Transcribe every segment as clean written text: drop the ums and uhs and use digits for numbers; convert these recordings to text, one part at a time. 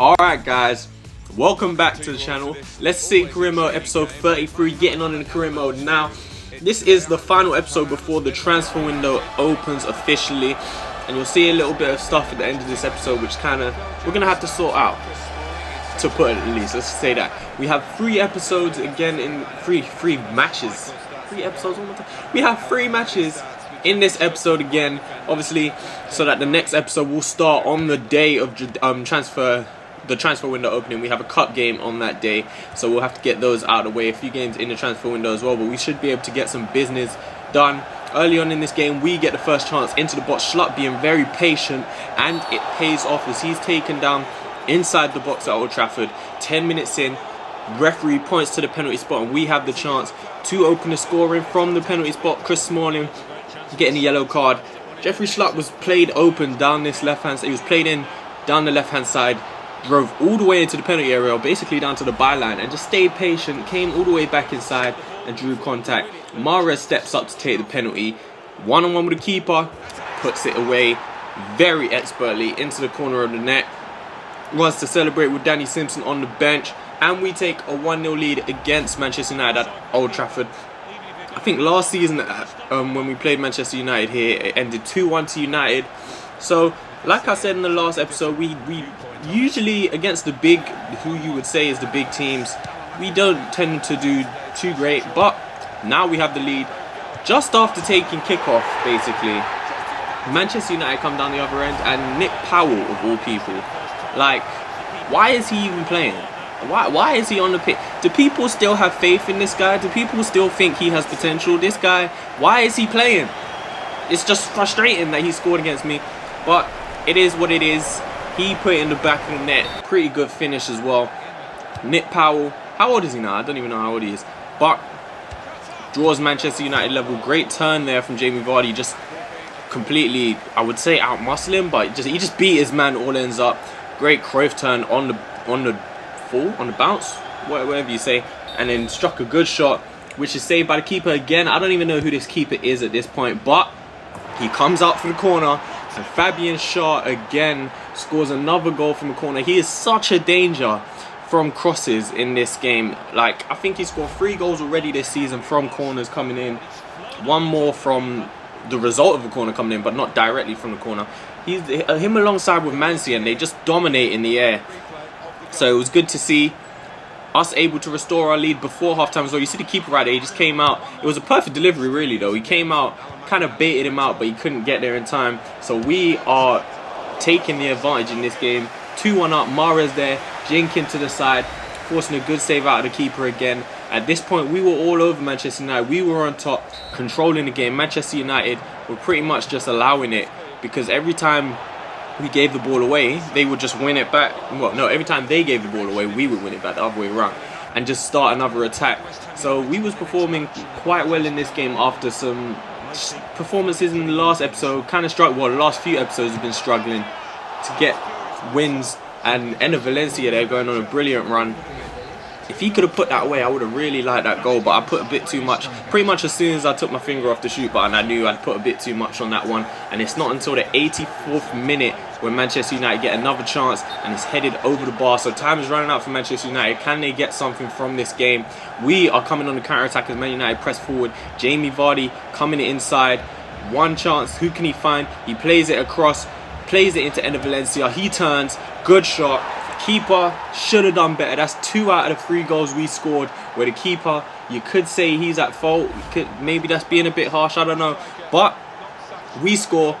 Alright guys, welcome back to the channel. Let's see career mode episode 33, getting on in the career mode now. This is the final episode before the transfer window opens officially, and you'll see a little bit of stuff at the end of this episode which we're gonna have to sort out, to put it at least. Let's say that we have 3 episodes again in three matches. 3 episodes one more time. We have 3 matches in this episode again, obviously, so that the next episode will start on the day of the transfer window opening. We have a cup game on that day, so we'll have to get those out of the way. A few games in the transfer window as well, but we should be able to get some business done. Early on in this game, we get the first chance into the box. Schlupp being very patient, and it pays off as he's taken down inside the box at Old Trafford. 10 minutes in, referee points to the penalty spot, and we have the chance to open the scoring from the penalty spot. Chris Smalling getting a yellow card. Jeffrey Schlupp was played open down this left-hand side. He was played in down the left-hand side, drove all the way into the penalty area, basically down to the byline, and just stayed patient, came all the way back inside and drew contact. Mahrez steps up to take the penalty, one-on-one with the keeper, puts it away very expertly into the corner of the net, wants to celebrate with Danny Simpson on the bench, and we take a 1-0 lead against Manchester United at Old Trafford. I think last season when we played Manchester United here, it ended 2-1 to United. So like I said in the last episode, we usually against the big, who you would say is the big teams, we don't tend to do too great, but now we have the lead just after taking kickoff. Basically, Manchester United come down the other end, and Nick Powell, of all people, like, why is he even playing? Why is he on the pitch? Do people still have faith in this guy? Do people still think he has potential? This guy, why is he playing? It's just frustrating that he scored against me, but it is what it is. He put it in the back of the net. Pretty good finish as well. Nick Powell, how old is he now? I don't even know how old he is, but draws Manchester United level. Great turn there from Jamie Vardy. Just completely, I would say, out-muscle him, but he just beat his man. All ends up. Great Cruyff turn on the bounce, whatever you say, and then struck a good shot, which is saved by the keeper again. I don't even know who this keeper is at this point, but he comes out for the corner, and Fabian Schär again scores another goal from the corner. He is such a danger from crosses in this game. Like, I think he scored 3 goals already this season from corners coming in. 1 more from the result of a corner coming in, but not directly from the corner. He's him alongside with Mansi, and they just dominate in the air. So it was good to see us able to restore our lead before halftime as well. You see the keeper right there, he just came out. It was a perfect delivery really though. He came out, kind of baited him out, but he couldn't get there in time. So we are taking the advantage in this game. 2-1 up, Mahrez there, Jenkins to the side, forcing a good save out of the keeper again. At this point, we were all over Manchester United. We were on top, controlling the game. Manchester United were pretty much just allowing it, because every time we gave the ball away, they would just win it back. Well, no, every time they gave the ball away, we would win it back the other way around and just start another attack. So we was performing quite well in this game after some performances in the last episode. Kind of struggled. Well, the last few episodes have been struggling to get wins, and Enner Valencia, they're going on a brilliant run. If he could have put that away, I would have really liked that goal, but I put a bit too much. Pretty much as soon as I took my finger off the shoot button, I knew I'd put a bit too much on that one. And it's not until the 84th minute when Manchester United get another chance, and it's headed over the bar. So time is running out for Manchester United. Can they get something from this game? We are coming on the counter-attack as Man United press forward. Jamie Vardy coming inside. One chance. Who can he find? He plays it across, plays it into Enner Valencia. He turns. Good shot. Keeper should have done better. That's 2 out of the 3 goals we scored where the keeper, you could say he's at fault. Maybe that's being a bit harsh, I don't know. But we score.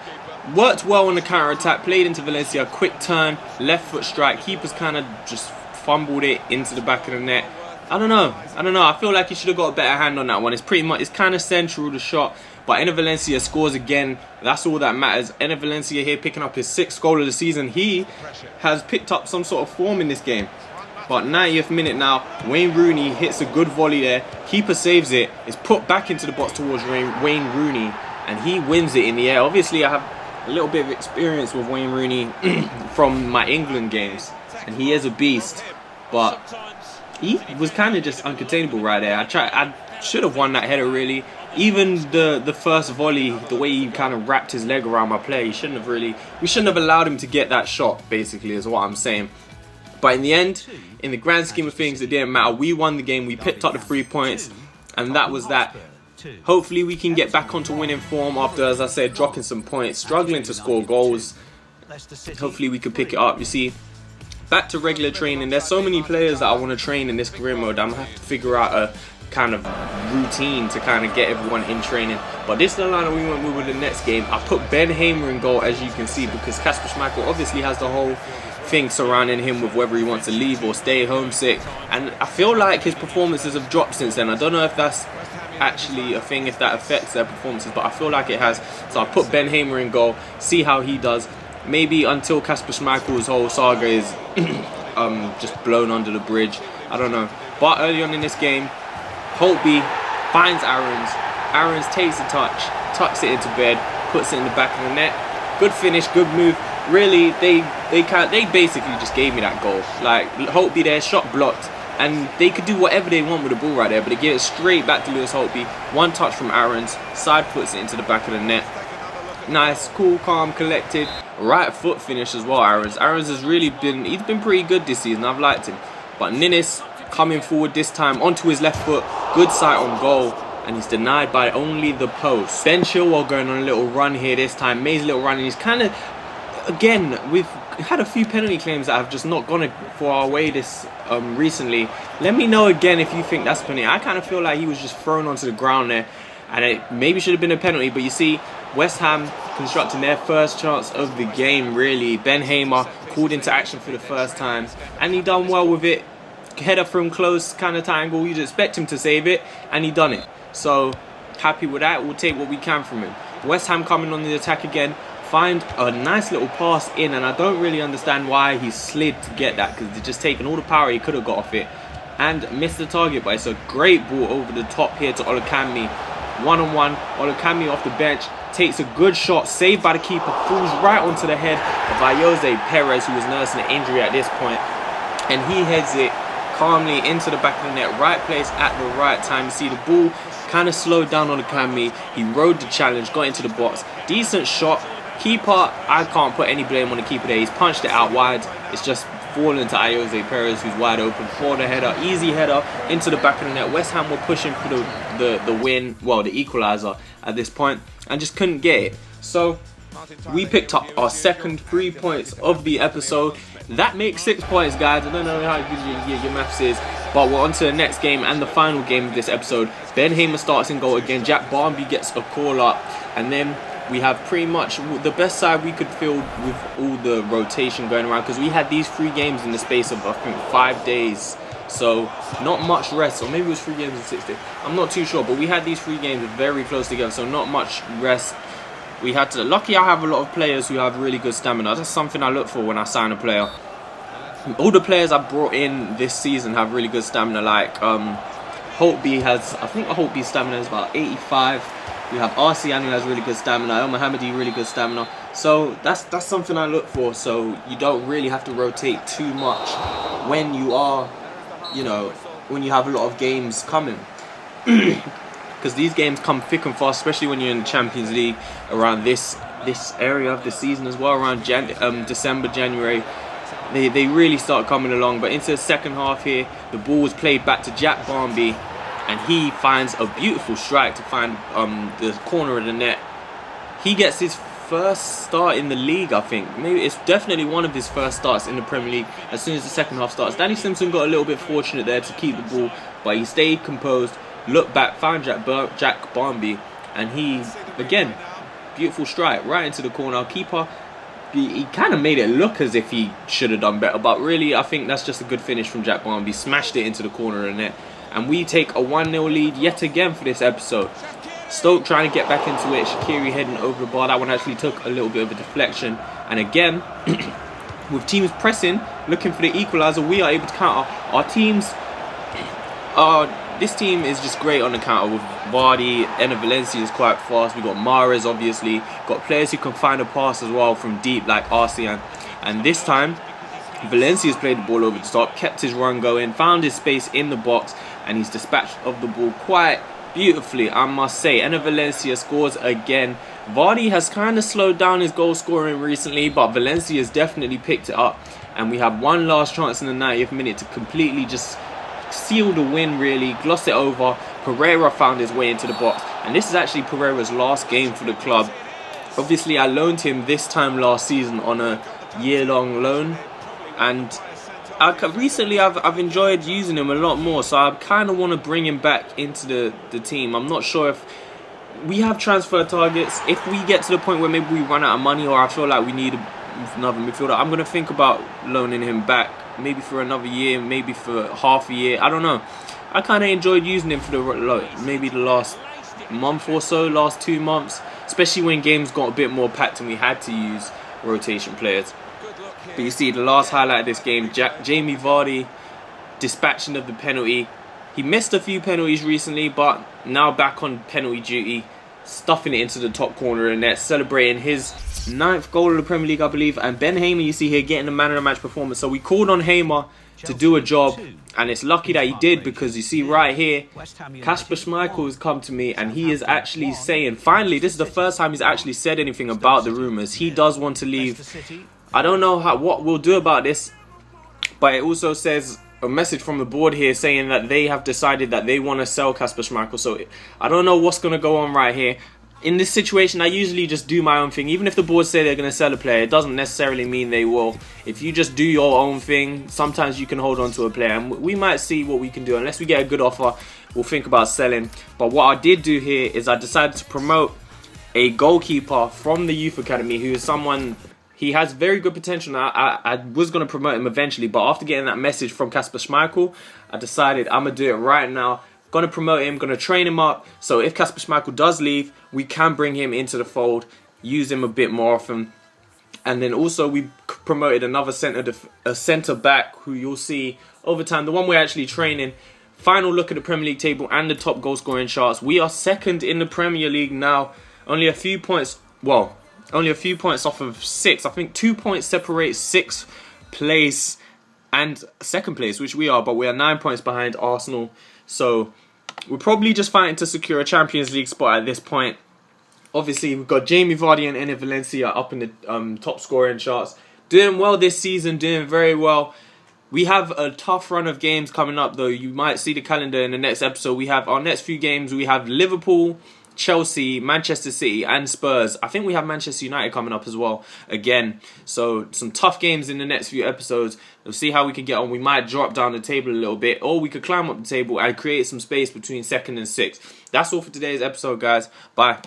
Worked well on the counter-attack, played into Valencia, quick turn, left foot strike. Keeper's kind of just fumbled it into the back of the net. I don't know. I feel like he should have got a better hand on that one. It's pretty much, it's kind of central, the shot. But Enner Valencia scores again. That's all that matters. Enner Valencia here picking up his 6th goal of the season. He has picked up some sort of form in this game. But 90th minute now, Wayne Rooney hits a good volley there. Keeper saves it. It's put back into the box towards Wayne Rooney, and he wins it in the air. Obviously, I have a little bit of experience with Wayne Rooney from my England games, and he is a beast. But he was kind of just uncontainable right there. I should have won that header really. Even the first volley, the way he kind of wrapped his leg around my player, we shouldn't have allowed him to get that shot, basically, is what I'm saying. But in the end, in the grand scheme of things, it didn't matter. We won the game. We picked up the 3 points, and that was that. Hopefully we can get back onto winning form after, as I said, dropping some points, struggling to score goals. Hopefully we can pick it up. You see, back to regular training. There's so many players that I want to train in this career mode. I'm going to have to figure out a kind of routine to kind of get everyone in training. But this is the line that we went with the next game. I put Ben Hamer in goal, as you can see, because Kasper Schmeichel obviously has the whole thing surrounding him with whether he wants to leave or stay homesick. And I feel like his performances have dropped since then. I don't know if that's actually a thing, if that affects their performances, but I feel like it has. So I put Ben Hamer in goal, see how he does. Maybe until Kasper Schmeichel's whole saga is just blown under the bridge. I don't know. But early on in this game, Holtby finds Aarons. Aarons takes a touch, tucks it into bed, puts it in the back of the net. Good finish, good move. Really, they basically just gave me that goal. Like, Holtby there, shot blocked. And they could do whatever they want with the ball right there, but they give it straight back to Lewis Holtby. One touch from Aarons, side puts it into the back of the net. Nice, cool, calm, collected, right foot finish as well. Aarons has really he's been pretty good this season. I've liked him. But Ninnis coming forward this time onto his left foot, good sight on goal, and he's denied by only the post. Ben Chilwell going on a little run here this time. May's little run, and he's kind of, again, we've had a few penalty claims that have just not gone for our way this recently. Let me know again if you think that's a penalty. I kind of feel like he was just thrown onto the ground there, and it maybe should have been a penalty. But you see, West Ham constructing their first chance of the game, really. Ben Hamer called into action for the first time, and he done well with it. Header from close kind of angle. You'd expect him to save it, and he done it. So happy with that. We'll take what we can from him. West Ham coming on the attack again. Find a nice little pass in, and I don't really understand why he slid to get that, because he's just taken all the power he could have got off it and missed the target. But it's a great ball over the top here to Olakami. One-on-one, Olakami off the bench, takes a good shot, saved by the keeper, falls right onto the head of Ayoze Perez, who was nursing an injury at this point, and he heads it calmly into the back of the net, right place at the right time. You see the ball kind of slowed down on Olakami. He rode the challenge, got into the box, decent shot. Keeper, I can't put any blame on the keeper there. He's punched it out wide. It's just fallen to Ayoze Perez, who's wide open for the header. Easy header into the back of the net. West Ham were pushing for the win, well, the equaliser at this point, and just couldn't get it. So we picked up our second 3 points of the episode. That makes 6 points, guys. I don't know how good your maths is, but we're on to the next game and the final game of this episode. Ben Hamer starts in goal again. Jack Barmby gets a call up, and then we have pretty much the best side we could field with all the rotation going around, because we had these 3 games in the space of, I think, 5 days. So not much rest, or maybe it was 3 games in 6 days. I'm not too sure, but we had these 3 games very close together, so not much rest. We had to. Lucky I have a lot of players who have really good stamina. That's something I look for when I sign a player. All the players I brought in this season have really good stamina. Like Holtby has, I think Holtby's stamina is about 85. We have RCN, who has really good stamina. El Mohammadi, really good stamina. So that's something I look for. So you don't really have to rotate too much when you are, you know, when you have a lot of games coming. Because these games come thick and fast, especially when you're in the Champions League around this area of the season as well, around December, January. They really start coming along. But into the second half here, the ball was played back to Jack Barmby, and he finds a beautiful strike to find the corner of the net. He gets his first start in the league, I think. Maybe it's definitely one of his first starts in the Premier League as soon as the second half starts. Danny Simpson got a little bit fortunate there to keep the ball, but he stayed composed, looked back, found Jack Barmby, and he, again, beautiful strike right into the corner. Keeper, he kind of made it look as if he should have done better, but really I think that's just a good finish from Jack Barmby. Smashed it into the corner of the net, and we take a 1-0 lead yet again for this episode. Stoke trying to get back into it. Shaqiri heading over the bar. That one actually took a little bit of a deflection, and again with teams pressing, looking for the equaliser, we are able to counter. Our teams this team is just great on the counter with Vardy. Enner Valencia is quite fast. We got Mahrez, obviously. Got players who can find a pass as well from deep, like Arsenal. And this time, Valencia's played the ball over the top, kept his run going, found his space in the box, and he's dispatched of the ball quite beautifully, I must say. Enner Valencia scores again. Vardy has kind of slowed down his goal scoring recently, but Valencia has definitely picked it up. and we have one last chance in the 90th minute to completely just seal the win, really gloss it over. Pereira found his way into the box, and this is actually Pereira's last game for the club. Obviously, I loaned him this time last season on a year-long loan, and recently I've enjoyed using him a lot more, so I kind of want to bring him back into the team. I'm not sure if we have transfer targets. If we get to the point where maybe we run out of money, or I feel like we need another midfielder, I'm going to think about loaning him back, maybe for another year, maybe for half a year. I don't know. I kind of enjoyed using him for maybe the last month or so, last 2 months, especially when games got a bit more packed and we had to use rotation players. But you see, the last highlight of this game, Jamie Vardy dispatching of the penalty. He missed a few penalties recently, but now back on penalty duty, stuffing it into the top corner of the net, celebrating his 9th goal of the Premier League, I believe. And Ben Hamer, you see here, getting the man of the match performance. So we called on Hamer to do a job, and it's lucky that he did, because you see right here, Kasper Schmeichel has come to me, and he is actually saying, finally, this is the first time he's actually said anything about the rumours. He does want to leave. I don't know what we'll do about this, but it also says a message from the board here saying that they have decided that they want to sell Kasper Schmeichel. So I don't know what's going to go on right here. In this situation, I usually just do my own thing. Even if the board say they're going to sell a player, it doesn't necessarily mean they will. If you just do your own thing, sometimes you can hold on to a player, and we might see what we can do. Unless we get a good offer, we'll think about selling. But what I did do here is I decided to promote a goalkeeper from the youth academy who is someone... He has very good potential. Now, I was going to promote him eventually, but after getting that message from Kasper Schmeichel, I decided I'm going to do it right now. Going to promote him, going to train him up, so if Kasper Schmeichel does leave, we can bring him into the fold, use him a bit more often. And then also we promoted another centre back who you'll see over time, the one we're actually training. Final look at the Premier League table and the top goal scoring charts. We are second in the Premier League now, only a few points, well, only a few points off of 6. I think 2 points separate 6th place and 2nd place, which we are, but we are 9 points behind Arsenal. So we're probably just fighting to secure a Champions League spot at this point. Obviously, we've got Jamie Vardy and Enner Valencia up in the top scoring charts. Doing well this season, doing very well. We have a tough run of games coming up, though. You might see the calendar in the next episode. We have our next few games. We have Liverpool, Chelsea, Manchester City and Spurs. I think we have Manchester United coming up as well again. So some tough games in the next few episodes. We'll see how we can get on. We might drop down the table a little bit, or we could climb up the table and create some space between 2nd and 6th. That's all for today's episode, guys. Bye.